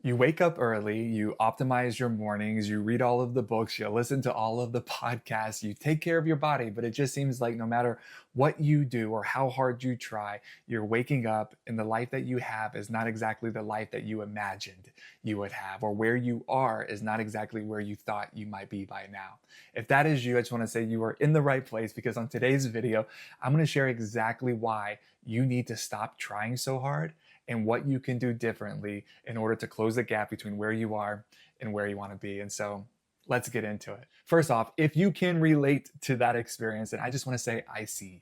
You wake up early, you optimize your mornings, you read all of the books, you listen to all of the podcasts, you take care of your body, but it just seems like no matter what you do or how hard you try, you're waking up and the life that you have is not exactly the life that you imagined you would have, or where you are is not exactly where you thought you might be by now. If that is you, I just want to say you are in the right place because on today's video, I'm going to share exactly why you need to stop trying so hard and what you can do differently in order to close the gap between where you are and where you want to be. And so let's get into it. First off, if you can relate to that experience, then I just want to say, I see you.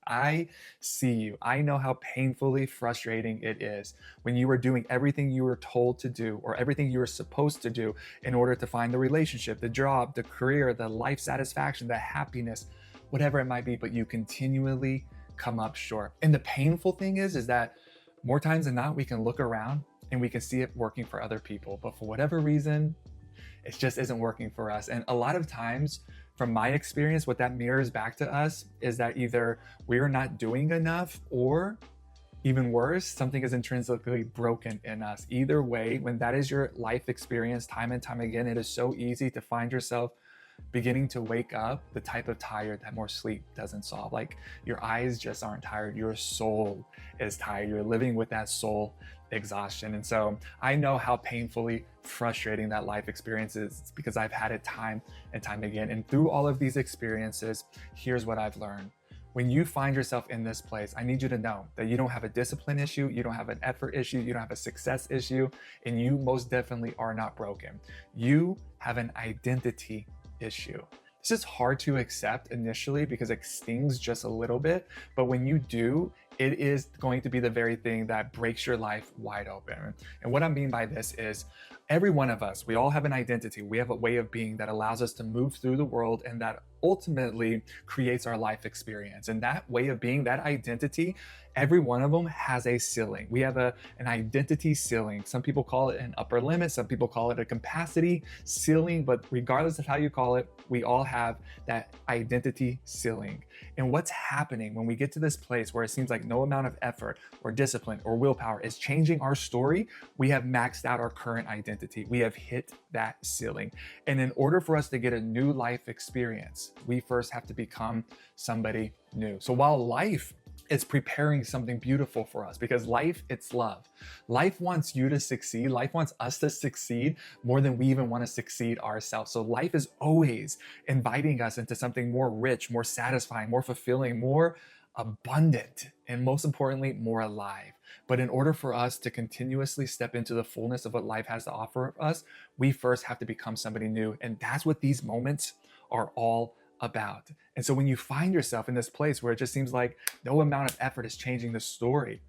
I see you. I know how painfully frustrating it is when you are doing everything you were told to do or everything you were supposed to do in order to find the relationship, the job, the career, the life satisfaction, the happiness, whatever it might be, but you continually come up short. And the painful thing is that more times than not, we can look around and we can see it working for other people, but for whatever reason, it just isn't working for us. And a lot of times, from my experience, what that mirrors back to us is that either we're not doing enough or even worse, something is intrinsically broken in us. Either way, when that is your life experience time and time again, it is so easy to find yourself beginning to wake up the type of tired that more sleep doesn't solve. Like your eyes just aren't tired, your soul is tired. You're living with that soul exhaustion. And so I know how painfully frustrating that life experience is because I've had it time and time again. And through all of these experiences, here's what I've learned. When you find yourself in this place, I need you to know that you don't have a discipline issue, you don't have an effort issue, you don't have a success issue, and you most definitely are not broken. You have an identity issue. This is hard to accept initially because it stings just a little bit, but when you do, it is going to be the very thing that breaks your life wide open. And what I mean by this is every one of us, we all have an identity. We have a way of being that allows us to move through the world and that ultimately creates our life experience. And that way of being, that identity, every one of them has a ceiling. We have an identity ceiling. Some people call it an upper limit. Some people call it a capacity ceiling. But regardless of how you call it, we all have that identity ceiling. And what's happening when we get to this place where it seems like no amount of effort or discipline or willpower is changing our story, we have maxed out our current identity. We have hit that ceiling. And in order for us to get a new life experience, we first have to become somebody new. So while life is preparing something beautiful for us, because life, it's love. Life wants you to succeed. Life wants us to succeed more than we even want to succeed ourselves. So life is always inviting us into something more rich, more satisfying, more fulfilling, more abundant, and most importantly, more alive. But in order for us to continuously step into the fullness of what life has to offer us, we first have to become somebody new. And that's what these moments are all about. And so when you find yourself in this place where it just seems like no amount of effort is changing the story,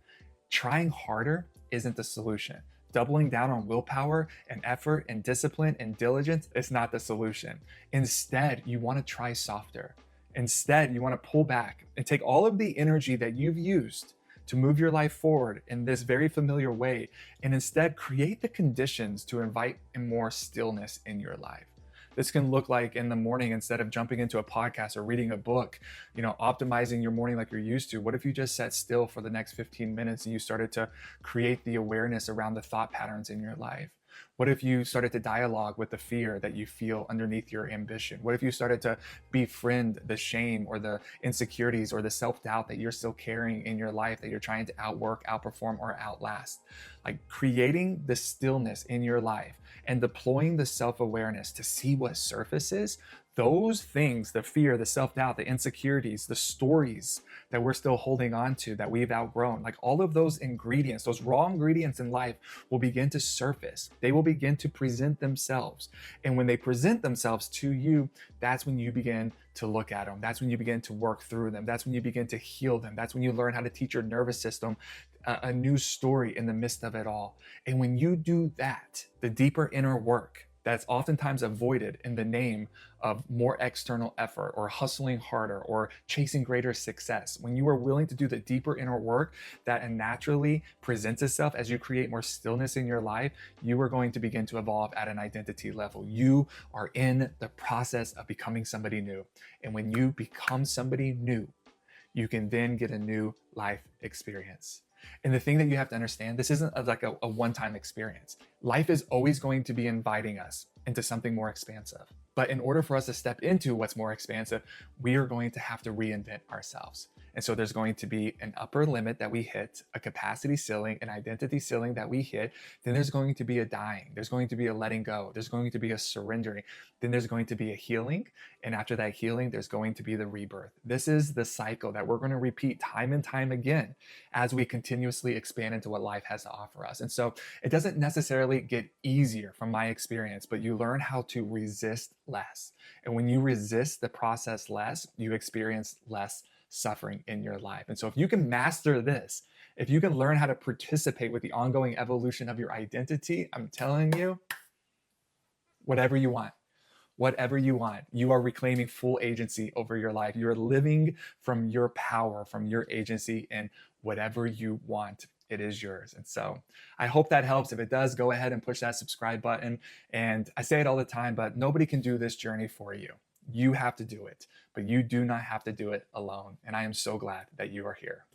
trying harder isn't the solution. Doubling down on willpower and effort and discipline and diligence is not the solution. Instead, you want to try softer. Instead, you want to pull back and take all of the energy that you've used to move your life forward in this very familiar way and instead create the conditions to invite more stillness in your life. This can look like in the morning, instead of jumping into a podcast or reading a book, optimizing your morning like you're used to. What if you just sat still for the next 15 minutes and you started to create the awareness around the thought patterns in your life? What if you started to dialogue with the fear that you feel underneath your ambition? What if you started to befriend the shame or the insecurities or the self-doubt that you're still carrying in your life that you're trying to outwork, outperform, or outlast? Like creating the stillness in your life and deploying the self-awareness to see what surfaces, those things, the fear, the self-doubt, the insecurities, the stories that we're still holding on to that we've outgrown, like all of those ingredients, those raw ingredients in life will begin to surface. They will begin to present themselves. And when they present themselves to you, that's when you begin to look at them. That's when you begin to work through them. That's when you begin to heal them. That's when you learn how to teach your nervous system a new story in the midst of it all. And when you do that, the deeper inner work that's oftentimes avoided in the name of more external effort or hustling harder or chasing greater success. When you are willing to do the deeper inner work that naturally presents itself as you create more stillness in your life, you are going to begin to evolve at an identity level. You are in the process of becoming somebody new. And when you become somebody new, you can then get a new life experience. And the thing that you have to understand, this isn't like a one-time experience. Life is always going to be inviting us into something more expansive. But in order for us to step into what's more expansive, we are going to have to reinvent ourselves. And so there's going to be an upper limit that we hit, a capacity ceiling, an identity ceiling that we hit. Then there's going to be a dying. There's going to be a letting go. There's going to be a surrendering. Then there's going to be a healing. And after that healing, there's going to be the rebirth. This is the cycle that we're going to repeat time and time again as we continuously expand into what life has to offer us. And so it doesn't necessarily get easier from my experience, but you learn how to resist less. And when you resist the process less, you experience less suffering in your life. And so if you can master this, if you can learn how to participate with the ongoing evolution of your identity, I'm telling you, whatever you want, you are reclaiming full agency over your life. You're living from your power, from your agency, and whatever you want, it is yours. And so I hope that helps. If it does, go ahead and push that subscribe button. And I say it all the time, but nobody can do this journey for you. You have to do it, but you do not have to do it alone. And I am so glad that you are here.